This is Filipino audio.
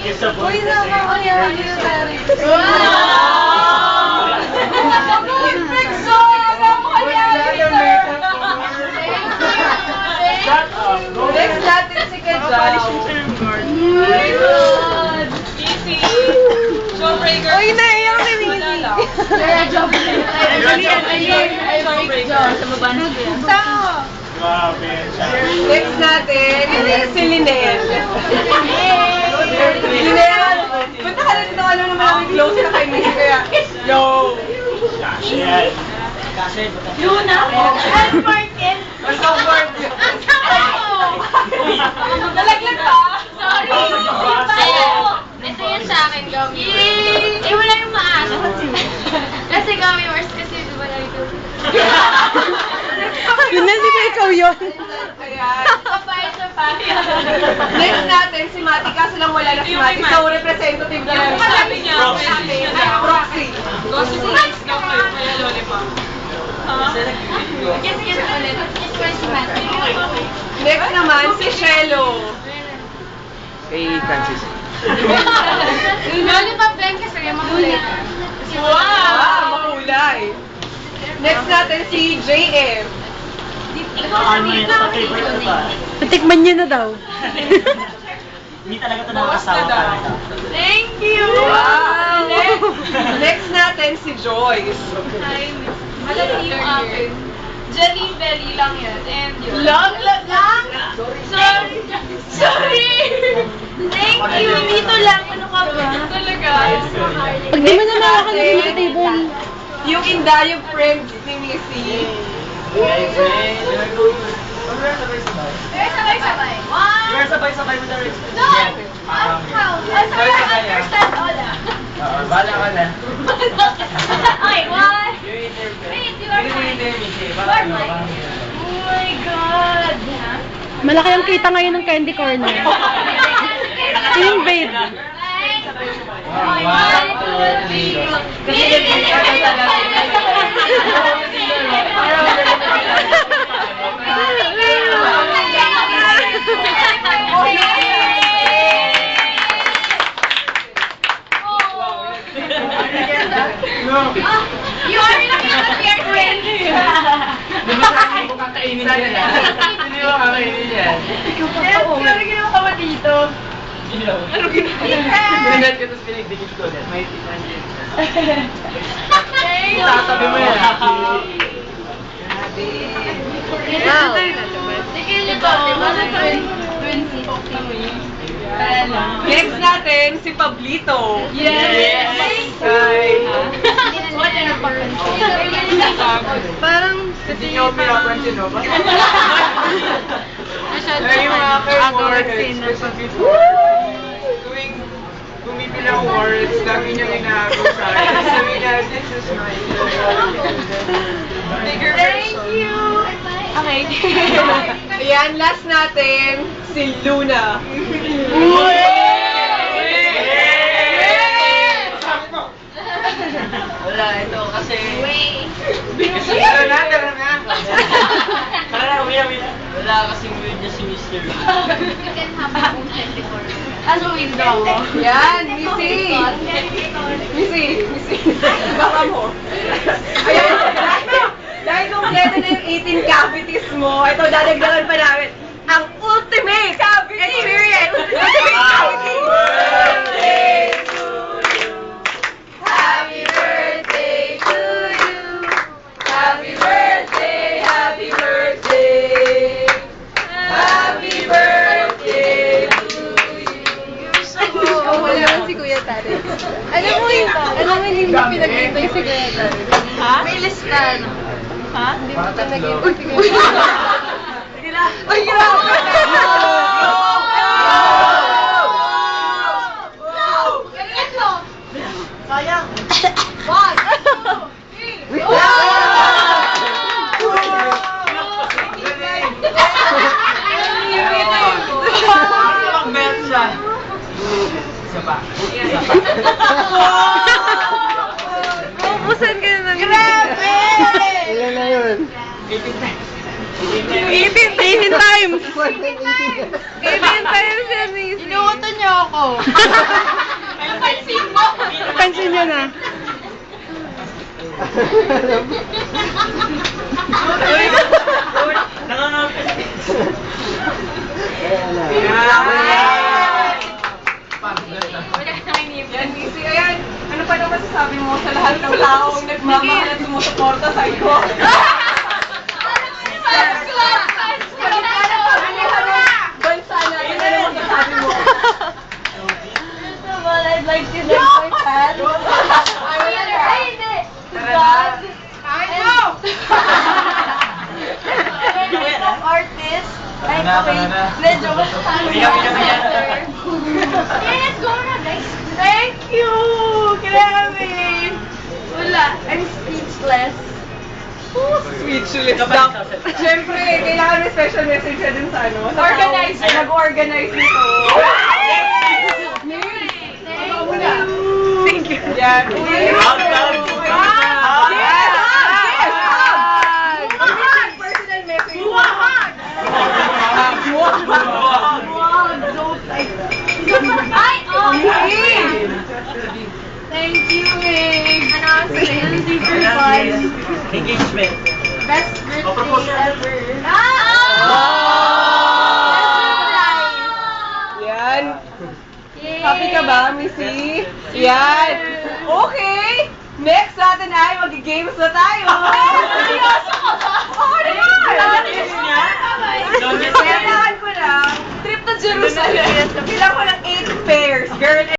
Uy, sama ko yan. Next natin si Kajal. Easy. Jawbreaker. Uy, naiyak si Winnie. Jawbreaker. Sa baba na siya. Next natin, si Linel. Linel, punta ka na dito, alam naman namin close na kay Missy, kaya, yo! Luna. And Martin. Welcome, Martin. Nalaglag ka? Sorry. Ito yan sa akin, Gummy. Eh, wala yung maano. Kasi Gummy Wars, kasi wala yung Linel, di ba ikaw yun? Ayan. Kapay sa pati. Next natin, si Mati, kaso lang wala na si Mati. So, representative na lang. Sabi niya. Proxy. Kasi next lang kayo, kaya lollipop. Kasi yan ulit. It's for si Mati. Next naman, si Shelo. Kay Francis. Lollipop din kasi yung makulit. Wow! Makulay. Next natin, si JM. Natikman niya na daw. Hindi talaga ito nakakasawa. Thank you! Wow! Next natin, si Joyce. Hi, Miss. Malaki yung akin. Jelly belly lang yan. And yun. Lang? Sorry. Sorry. Thank you. Dito lang. Ano ka ba? Talaga. Pag di mo na nawakan na sa table. Yung indayog friends ni Missy. Sabay-sabay. One. Sabay-sabay mo na rin. Two. Sabay-sabay. Understand all ah. Bala ka na. Okay, one. Wait, you are fine. Oh my God. Malaki ang kita ngayon ng candy corner. Tingin, babe. One, two, three, go. You are looking at your friend. Di ba kaya mo kakainin yan? Hindi mo kakainin yan. Ano ginawa ka ba dito? Ano ginawa? Pinag ko tapos pinagdikit ko ulit. May tinan yun. Tatabi mo yan. Wow. Sige, liba. Twin seats. Next natin, si Pablito. Yes! Hi. Parang Hindi nyo pinapansin, no? Ay, yung mga Words, specific tuwing bumibili ng words, lagi niyang inaagaw sa akin. Sabi niya, this is my bigger Thank version. you! Okay. Ayan, last natin, si Luna. Wala, ito kasi... Wait. Tara na. Tara na, uwi na. Wala kasing weird niya si Mr. You can have your own 24. Ano window? Yan, Missy. Baka mo. Ayan, dahil kompleto na yung 18 cavities mo, ito dadagdagan pa namin ang ultimate experience. Ultimate cavity. Happy birthday to you. Happy birthday, happy birthday. Happy birthday to you. wala naman si Kuya Tari. Alam mo hindi mo pinag-ito si Kuya Tari. Ha? May list ka, no? Ha? Hindi mo pinag-ito si Kuya Tari. Ay, grabe! Sayang. One, two, three. Ang belt siya. Isa pa. Maubusan ka na ng... Grabe! Ilan na yun? 18 times. 18 times! 18 times yan, Missy. Inuuto niyo ako. Napansin mo? Pansin nyo na. Yan, Missy. Ayan, ano pa naman masasabi mo sa lahat ng taong nagmamahal at sumusuporta sa'yo? Bansa natin, ano naman masasabi mo? First of all, I'd like to thank my fans. Ay, hindi. To God. And artists. Ay, wait. Medyo Yes, go na, guys. Thank you! Grabe! Wala. I'm speechless. Speechless. Siyempre, kailangan may special message ka dun sa ano. Sa Organize. taong Nag-organize nito. Thank you. Yan. Personal message. Ay, oh! Okay. Thank you, Meg. Ano ang sasayin? Super fun. Engagement. Best birthday ever. Yan. Yay! Happy ka ba, Missy? Yan. Okay. Next natin ay mag-games na tayo. Seryoso ka ba? Oo naman. Don't get Kailangan ko lang. Trip to Jerusalem. Kailangan ko ng 8 pairs. Girl